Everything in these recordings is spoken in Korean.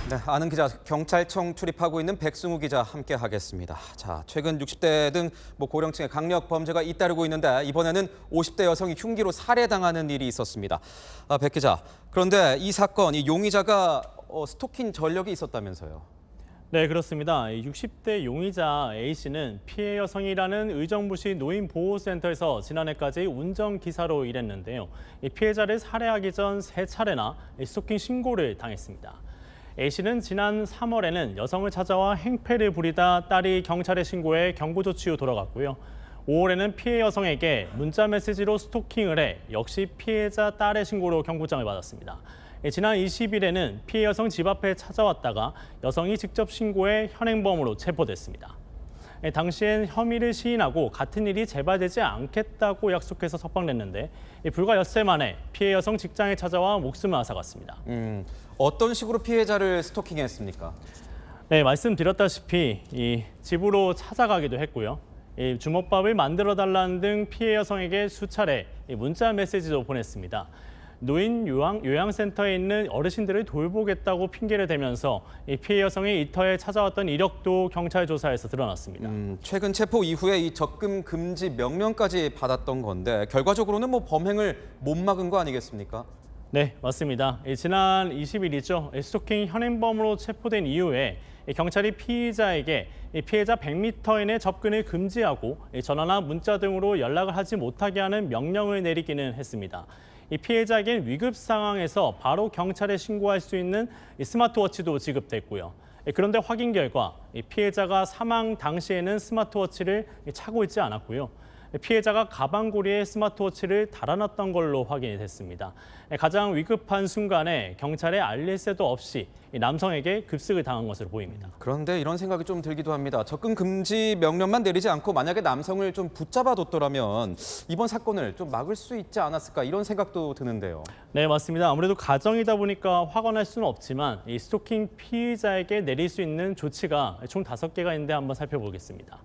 네, 아는 기자, 경찰청 출입하고 있는 백승우 기자 함께 하겠습니다. 자, 최근 60대 등 고령층의 강력 범죄가 잇따르고 있는데 이번에는 50대 여성이 흉기로 살해당하는 일이 있었습니다. 백 기자, 그런데 이 사건, 이 용의자가 스토킹 전력이 있었다면서요? 네, 그렇습니다. 60대 용의자 A씨는 피해 여성이라는 의정부시 노인보호센터에서 지난해까지 운전기사로 일했는데요. 피해자를 살해하기 전 3차례나 스토킹 신고를 당했습니다. A씨는 지난 3월에는 여성을 찾아와 행패를 부리다 딸이 경찰에 신고해 경고 조치 후 돌아갔고요. 5월에는 피해 여성에게 문자 메시지로 스토킹을 해 역시 피해자 딸의 신고로 경고장을 받았습니다. 지난 20일에는 피해 여성 집 앞에 찾아왔다가 여성이 직접 신고해 현행범으로 체포됐습니다. 당시엔 혐의를 시인하고 같은 일이 재발되지 않겠다고 약속해서 석방됐는데 불과 엿새 만에 피해 여성 직장에 찾아와 목숨을 앗아갔습니다. 어떤 식으로 피해자를 스토킹했습니까? 네, 말씀드렸다시피 집으로 찾아가기도 했고요. 주먹밥을 만들어달라는 등 피해 여성에게 수차례 문자 메시지도 보냈습니다. 노인 요양센터에 있는 어르신들을 돌보겠다고 핑계를 대면서 피해 여성의 일터에 찾아왔던 이력도 경찰 조사에서 드러났습니다. 최근 체포 이후에 이 접근 금지 명령까지 받았던 건데 결과적으로는 범행을 못 막은 거 아니겠습니까? 네, 맞습니다. 지난 20일이죠. 스토킹 현행범으로 체포된 이후에 경찰이 피의자에게 피해자 100m 이내 접근을 금지하고 전화나 문자 등으로 연락을 하지 못하게 하는 명령을 내리기는 했습니다. 이 피해자에겐 위급 상황에서 바로 경찰에 신고할 수 있는 스마트워치도 지급됐고요. 그런데 확인 결과 피해자가 사망 당시에는 스마트워치를 차고 있지 않았고요. 피해자가 가방고리에 스마트워치를 달아놨던 걸로 확인이 됐습니다. 가장 위급한 순간에 경찰에 알릴 새도 없이 남성에게 급습을 당한 것으로 보입니다. 그런데 이런 생각이 좀 들기도 합니다. 접근 금지 명령만 내리지 않고 만약에 남성을 좀 붙잡아뒀더라면 이번 사건을 좀 막을 수 있지 않았을까 이런 생각도 드는데요. 네, 맞습니다. 아무래도 가정이다 보니까 화가 날 수는 없지만 이 스토킹 피의자에게 내릴 수 있는 조치가 총 5개가 있는데 한번 살펴보겠습니다.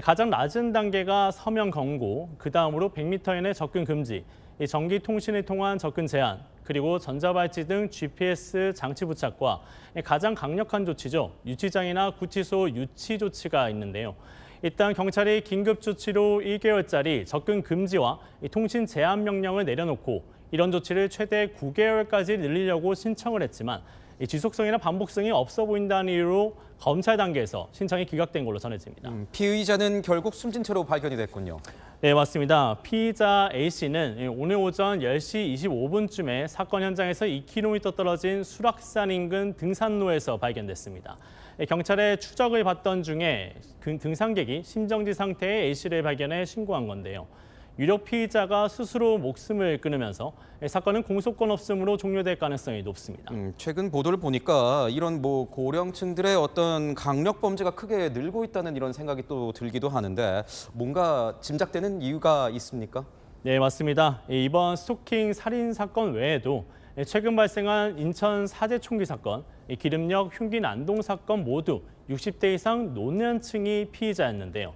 가장 낮은 단계가 서면 경고, 그 다음으로 100m 이내 접근 금지, 전기 통신을 통한 접근 제한, 그리고 전자발찌 등 GPS 장치 부착과 가장 강력한 조치죠. 유치장이나 구치소 유치 조치가 있는데요. 일단 경찰이 긴급 조치로 1개월짜리 접근 금지와 통신 제한 명령을 내려놓고 이런 조치를 최대 9개월까지 늘리려고 신청을 했지만 지속성이나 반복성이 없어 보인다는 이유로 검찰 단계에서 신청이 기각된 걸로 전해집니다. 피의자는 결국 숨진 채로 발견이 됐군요. 네, 맞습니다. 피의자 A씨는 오늘 오전 10시 25분쯤에 사건 현장에서 2km 떨어진 수락산 인근 등산로에서 발견됐습니다. 경찰의 추적을 받던 중에 등산객이 심정지 상태의 A씨를 발견해 신고한 건데요. 유력 피의자가 스스로 목숨을 끊으면서 사건은 공소권 없음으로 종료될 가능성이 높습니다. 최근 보도를 보니까 이런 고령층들의 어떤 강력 범죄가 크게 늘고 있다는 이런 생각이 또 들기도 하는데 뭔가 짐작되는 이유가 있습니까? 네, 맞습니다. 이번 스토킹 살인 사건 외에도 최근 발생한 인천 사제 총기 사건, 기름역 흉기 난동 사건 모두 60대 이상 노년층이 피의자였는데요.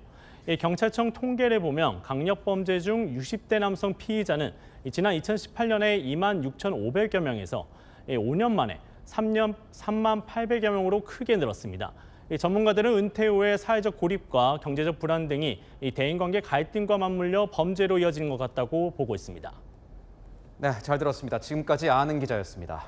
경찰청 통계를 보면 강력범죄 중 60대 남성 피의자는 지난 2018년에 2만 6,500여 명에서 5년 만에 3만 800여 명으로 크게 늘었습니다. 전문가들은 은퇴 후의 사회적 고립과 경제적 불안 등이 대인관계 갈등과 맞물려 범죄로 이어지는 것 같다고 보고 있습니다. 네, 잘 들었습니다. 지금까지 아는 기자였습니다.